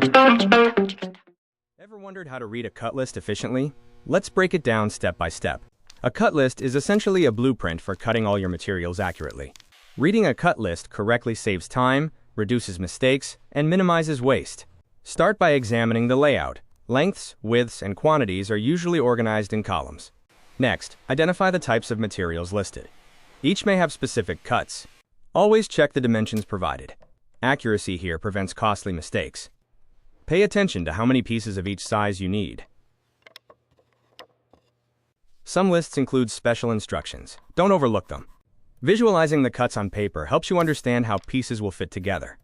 Ever wondered how to read a cut list efficiently? Let's break it down step by step. A cut list is essentially a blueprint for cutting all your materials accurately. Reading a cut list correctly saves time, reduces mistakes, and minimizes waste. Start by examining the layout. Lengths, widths, and quantities are usually organized in columns. Next, identify the types of materials listed. Each may have specific cuts. Always check the dimensions provided. Accuracy here prevents costly mistakes. Pay attention to how many pieces of each size you need. Some lists include special instructions. Don't overlook them. Visualizing the cuts on paper helps you understand how pieces will fit together.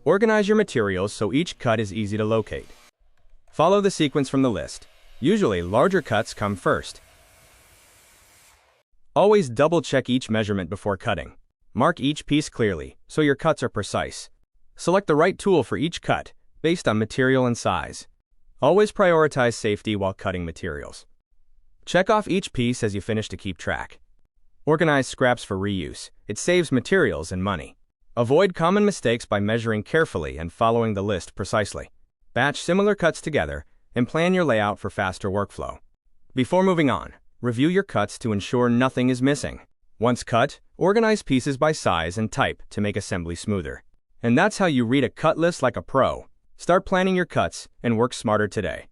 Organize your materials so each cut is easy to locate. Follow the sequence from the list. Usually, larger cuts come first. Always double-check each measurement before cutting. Mark each piece clearly, so your cuts are precise. Select the right tool for each cut, based on material and size. Always prioritize safety while cutting materials. Check off each piece as you finish to keep track. Organize scraps for reuse. It saves materials and money. Avoid common mistakes by measuring carefully and following the list precisely. Batch similar cuts together and plan your layout for faster workflow. Before moving on, review your cuts to ensure nothing is missing. Once cut, organize pieces by size and type to make assembly smoother. And that's how you read a cut list like a pro. Start planning your cuts and work smarter today.